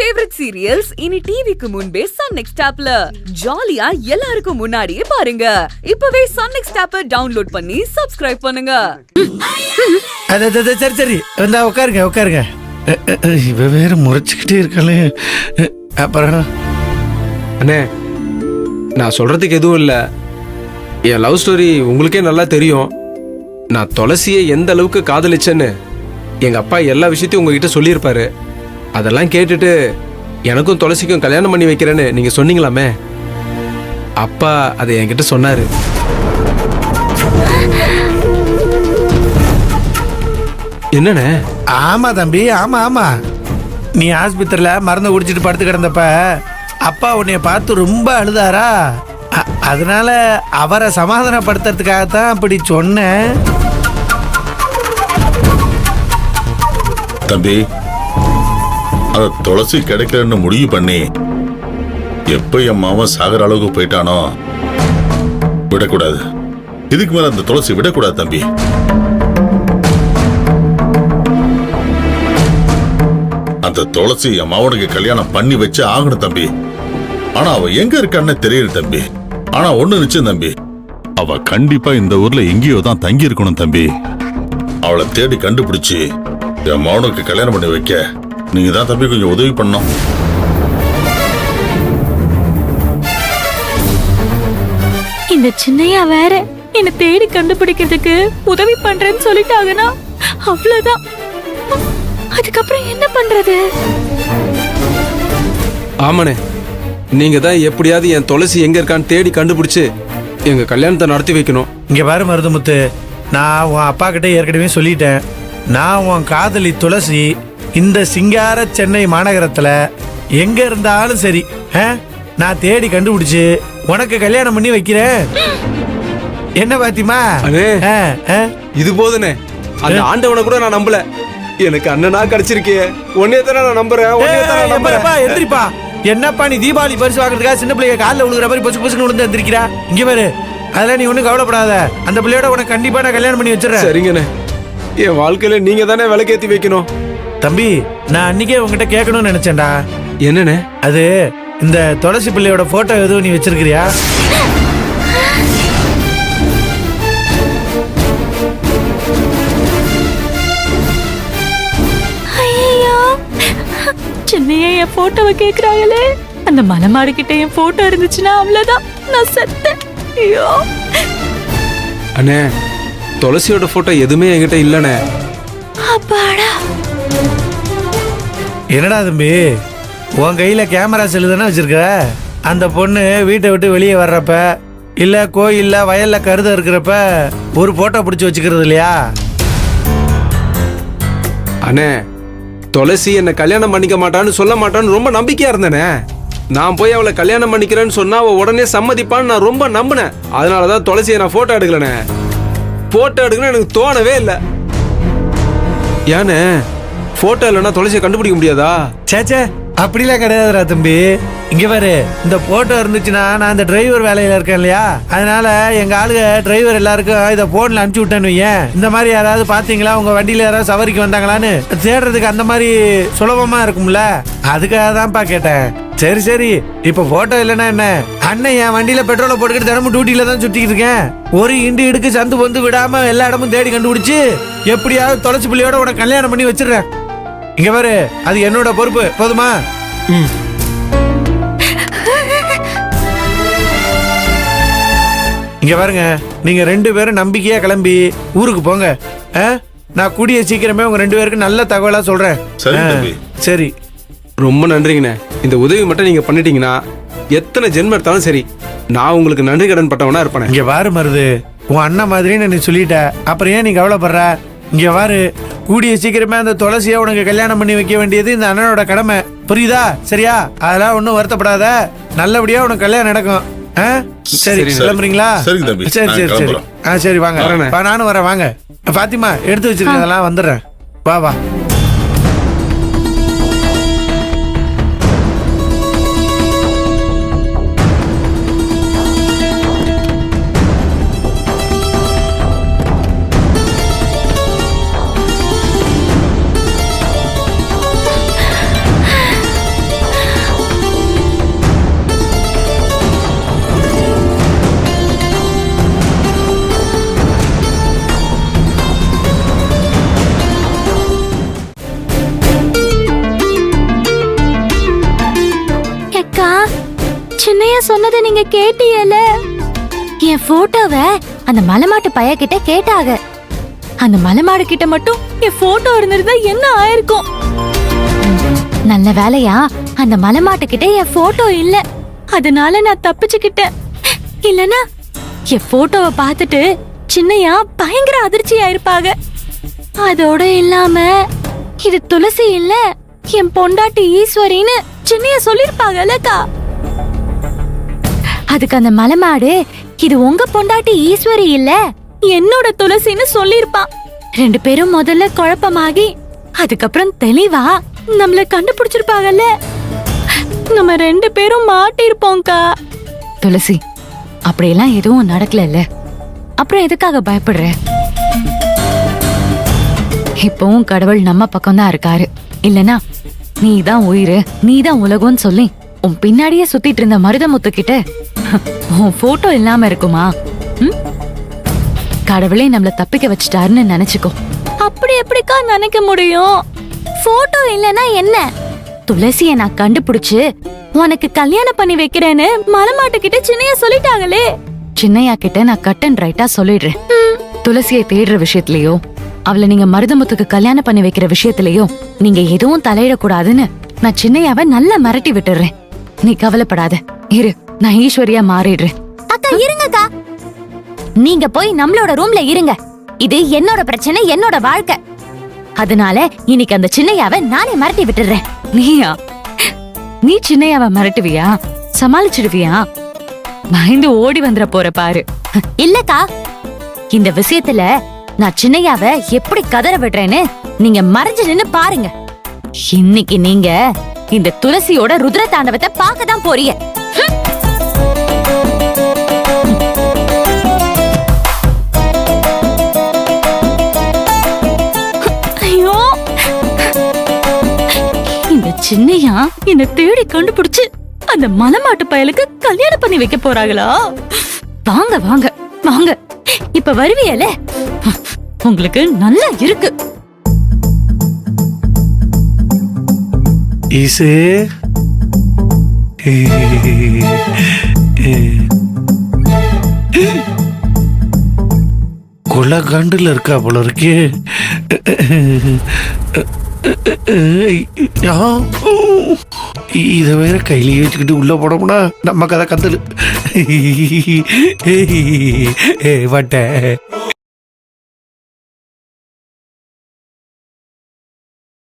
Favourite serials இனி டிவிக்கு முன்பே சன் நெக்ஸ்ட் ஆப்ல ஜாலியா எல்லாருக்கும் முன்னாடியே பாருங்க. இப்பவே சன் நெக்ஸ்ட் ஆப்பை டவுன்லோட் பண்ணி சப்ஸ்கிரைப் பண்ணுங்க. சரி சரி வந்தா உட்காருங்க உட்காருங்க. இவ வேற முறைச்சுக்கிட்டே இருக்காளே. அப்புறம் அண்ணே, நான் சொல்றதுக்கு எதுவும் இல்லை. என் லவ் ஸ்டோரி உங்களுக்கே நல்லா தெரியும். நான் துளசியை எந்த அளவுக்கு காதலிச்சேன்னு எங்க அப்பா எல்லா விஷயத்தையும் உங்ககிட்ட சொல்லியிருப்பாரு. அதெல்லாம் கேட்டுட்டு எனக்கும் துளசிக்கும் கல்யாணம் பண்ணி வைக்கிறேன்னு நீங்க சொன்னீங்களாமே, அப்பா அதை என்கிட்ட சொன்னாரு. என்னண்ணே? ஆமா தம்பி, ஆமா ஆமா. நீ ஆஸ்பத்திரியில மருந்து குடிச்சிட்டு படுத்து கிடந்தப்ப அப்பா உன்னைய பார்த்து ரொம்ப அழுதாரா. அதனால அவரை சமாதானப்படுத்துறதுக்காகத்தான் அப்படி சொன்னேன். தம்பி, அத துளசி கிடைக்கலன்னு முடிவு பண்ணி எப்ப என் மாவன் சாகர அளவுக்கு போயிட்டானோ விடக்கூடாது. இதுக்கு மேல அந்த துளசி விடக்கூடாது தம்பி. அந்த துளசி என் மாவனுக்கு கல்யாணம் பண்ணி வச்சு ஆகணும் தம்பி. ஆனா அவ எங்க இருக்கான்னு தெரியுது தம்பி. ஆனா ஒண்ணு நிச்சயம் தம்பி, அவ கண்டிப்பா இந்த ஊர்ல எங்கேயோ தான் தங்கி இருக்கணும் தம்பி. அவளை தேடி கண்டுபிடிச்சு என் மாவனுக்கு கல்யாணம் பண்ணி வைக்க நீங்க தான் தம்பி கொஞ்சம் உதவி பண்ணணும். இந்த சின்னையா வேற என்ன தேடி கண்டுபிடிக்கிறதுக்கு உதவி பண்றேன்னு சொல்லிட்டாங்கன்னா அவ்வளவுதான். அதுக்கப்புறம் என்ன பண்றது? ஆமாண்ணே, நீங்க தான் எப்படியாவது என் துளசி எங்க இருக்கான்னு தேடி கண்டுபிடிச்சு எங்க கல்யாணத்தை நடத்தி வைக்கணும். இங்க பாரு மருதுமுத்து, நான் உன் அப்பா கிட்ட ஏற்கனவே சொல்லிட்டேன். நான் உன் காதலி துளசி இந்த சிங்கார சென்னை மாநகரத்துல எங்க இருந்தாலும் சரி, நான் தேடி கண்டுபிடிச்சு உனக்கு கல்யாணம் பண்ணி வைக்கிறேன். என்ன பாத்திமா? இது போதுனே, அந்த ஆண்டவனை கூட நான் நம்பல. எனக்கு அண்ணனா கிடைச்சிருக்கே, உன்னைய தானே நான் நம்புறேன். எந்திரிப்பா. என்னப்பா நீ தீபாவளி பரிசு வாங்குறதுக்காக சின்ன பிள்ளைங்க காலில் விழுகிற மாதிரி பொசு பொசுன்னு விழுந்து எந்திரிக்கிறா? இங்க பாரு, அதெல்லாம் நீ ஒன்றும் கவலைப்படாத. அந்த பிள்ளையோட உனக்கு கண்டிப்பா நான் கல்யாணம் பண்ணி வச்சிடறேன். சரிங்கண்ணே, என் வாழ்க்கையில நீங்க தானே விளக்கேத்தி வைக்கணும். தம்பி, நான் அன்னைக்கே உங்ககிட்ட கேட்கணும்னு நினைச்சேன்டா. என்னண்ணே? அது இந்த துளசி பிள்ளையோட போட்டோ எதுவும் நீ வச்சிருக்கிறியா? சின்னையா என் போட்டோவை கேக்குறாங்களே. அந்த மலமாடு கிட்ட என் போட்டோ இருந்துச்சுன்னா அவ்வளவுதான், நான் செத்தேன். ஐயோ அண்ணே, துளசியோட போட்டோ எதுவுமே என்கிட்ட இல்லண்ணே. அப்பாடா. என்னடா தம்பி, உன் கையில கேமரா செல்லு தானே வச்சிருக்க? அந்த பொண்ணு வீட்டை விட்டு வெளியே வர்றப்ப இல்ல கோயில்ல வயல்ல கருத இருக்கிறப்ப ஒரு போட்டோ பிடிச்சி வச்சுக்கிறது இல்லையா? அண்ணே, துளசி என்ன கல்யாணம் பண்ணிக்க மாட்டான்னு சொல்ல மாட்டான்னு ரொம்ப நம்பிக்கையா இருந்தேனே. நான் போய் அவளை கல்யாணம் பண்ணிக்கிறேன்னு சொன்னா அவ உடனே சம்மதிப்பான்னு நான் ரொம்ப நம்பினேன். அதனாலதான் துளசியை நான் போட்டோ எடுக்கலண்ணே. போட்டோ எடுக்கணும்னு எனக்கு தோணவே இல்லை. ஏன்னு போட்டோ இல்லைன்னா துளசியை கண்டுபிடிக்க முடியாதா? சேச்சே, அப்படிலாம் கிடையாதுடா தம்பி. இங்க பாரு, இந்த போட்டோ இருந்துச்சுன்னா நான் இந்த டிரைவர் வேலையில இருக்கேன் இல்லையா, அதனால எங்க ஆளுங்க டிரைவர் எல்லாருக்கும் இதை போன்ல அனுப்பிச்சு விட்டேன்னு வையேன். இந்த மாதிரி யாராவது பாத்தீங்களா, உங்க வண்டியில யாராவது சவாரிக்கு வந்தாங்களான்னு தேடுறதுக்கு அந்த மாதிரி சுலபமா இருக்கும்ல, அதுக்காக தான்ப்பா கேட்டேன். சரி சரி, இப்ப போட்டோ இல்லைன்னா என்ன? அண்ணன் என் வண்டியில பெட்ரோலை போட்டுக்கிட்டு தினமும் டியூட்டியில தான் சுத்திக்கிட்டு இருக்கேன். ஒரு இண்டு இடுக்கு சந்து பொந்து விடாம எல்லா இடமும் தேடி கண்டுபிடிச்சு எப்படியாவது துளசி பிள்ளையோட உனக்கு கல்யாணம் பண்ணி வச்சிடுறேன். இங்க பாரு, அது என்னோட பொறுப்பு, போதுமா? இங்க பாருங்க, நீங்க 2 பேரும் நம்பிக்கையா கிளம்பி ஊருக்கு போங்க. நான் கூடிய சீக்கிரமே உங்க 2 பேருக்கு நல்ல தகவலா சொல்றேன். சரி, ரொம்ப நன்றிங்கண்ணே. இந்த உதவி மட்டும் நீங்க பண்ணிட்டீங்கன்னா எத்தனை ஜென்மம் எடுத்தாலும் சரி, நான் உங்களுக்கு நன்றி கடன் பட்டவனா இருப்பேன். இங்க வாரு மருது, உன் அண்ணன் மாதிரின்னு நீ சொல்லிட்ட, அப்புறம் ஏன் நீ கவலைப்படுற? இங்க வாரு, கூடிய சீக்கிரமே அந்த துளசியை உனக்கு கல்யாணம் பண்ணி வைக்க வேண்டியது இந்த அண்ணனோட கடமை, புரியுதா? சரியா? அதெல்லாம் ஒன்றும் வருத்தப்படாத, நல்லபடியா உனக்கு கல்யாணம் நடக்கும். சரி, கிளம்புறீங்களா? சரி சரி சரி. சரி வாங்க, நானும் வரேன். வாங்க பாத்திமா, எடுத்து வச்சிருக்கேன், அதெல்லாம் வந்துடுறேன். வா வா. சின்னையா சொன்னதை நீங்க கேட்டீங்கல்ல? என் போட்டோவை அந்த மலைமாட்டு பைய கிட்ட கேட்டாங்க. அந்த மலைமாடு கிட்ட மட்டும் என் போட்டோ இருந்திருந்தா என்ன ஆயிருக்கும்? நல்ல வேலையா அந்த மலைமாட்டு கிட்ட என் போட்டோ இல்ல, அதனால நான் தப்பிச்சுக்கிட்டேன். இல்லனா என் போட்டோவை பார்த்துட்டு சின்னையா பயங்கர அதிர்ச்சி ஆயிருப்பாங்க. அதோட இல்லாம இது துளசி இல்ல, என் பொண்டாட்டி ஈஸ்வரின்னு சின்னையா சொல்லிருப்பாங்கல்லக்கா. அதுக்கு அந்த மலைமாடு இது உங்க பொண்டாட்டி ஈஸ்வரி இல்ல, என்னோட துளசின்னு சொல்லிருப்பான். 2 பேரும் முதல்ல குழப்பமாகி அதுக்கப்புறம் தெளிவா நம்மள கண்டுபிடிச்சிருப்பாங்கல்ல. நம்ம 2 பேரும் மாட்டிருப்போம்க்கா. துளசி, அப்படியெல்லாம் எதுவும் நடக்கல, அப்புறம் எதுக்காக பயப்படுற? இப்பவும் கடவுள் நம்ம பக்கம் தான் இருக்காரு. இல்லனா நீதான் உயிரு, நீதான் உலகம்னு சொல்லி உன் பின்னாடியே சுத்திட்டு இருந்த மருதமுத்து கிட்ட உன் போட்டோ இல்லாம இருக்குமா? கடவுளே நம்மள தப்பிக்க வச்சுட்டாருன்னு நினைச்சுக்கோ. அப்படி எப்படிக்கா நினைக்க முடியும்? போட்டோ இல்லனா என்ன? துளசிய நான் கண்டுபிடிச்சு உனக்கு கல்யாணம் பண்ணி வைக்கிறேன்னு மலைமாட்டு கிட்ட சின்னையா சொல்லிட்டாங்களே. சின்னையா கிட்ட நான் கட் அண்ட் ரைட்டா சொல்லிடுறேன். துளசியை தேடுற விஷயத்திலயோ அவளை நீங்க மருதமுத்துக்கு கல்யாணம் பண்ணி வைக்கிற விஷயத்திலயோ நீங்க எதுவும் தலையிடக்கூடாதுன்னு நான் சின்னையாவை நல்லா மிரட்டி விட்டுறேன். நீ கவலைப்படாத, இரு, நான் ஈஸ்வரியா மாறிடுறேன். அக்கா இருங்கக்கா, நீங்க போய் நம்மளோட ரூம்ல இருங்க. இது என்னோட பிரச்சனை, என்னோட வாழ்க்கை. அதனால இன்னைக்கு அந்த சின்னையாவை நானே மிரட்டி விட்டுறேன். நீயா? நீ சின்னையாவை மிரட்டுவியா? சமாளிச்சிடுவியா? பயந்து ஓடி வந்துட போற பாரு. இல்லக்கா, இந்த விஷயத்துல நான் சின்னையாவை எப்படி கதற விடுறேன்னு நீங்க மறைஞ்சு நின்னு பாருங்க. இன்னைக்கு நீங்க இந்த துளசியோட ருத்ர தாண்டவத்தை பார்க்க தான் போறீங்க. ஐயோ, இந்த சின்னையா என்ன தேடி கண்டுபிடிச்சு அந்த மலைமாட்டு பயலுக்கு கல்யாணம் பண்ணி வைக்க போறாங்களா? வாங்க வாங்க வாங்க, இப்ப வருவியல, உங்களுக்கு நல்லா இருக்கு. ஈசு, கொலகாண்டுல இருக்கா போல இருக்கு. இத வேற கையிலேயே வச்சுக்கிட்டு உள்ள போனோம்னா நம்ம கதை கத்தலு. வட்ட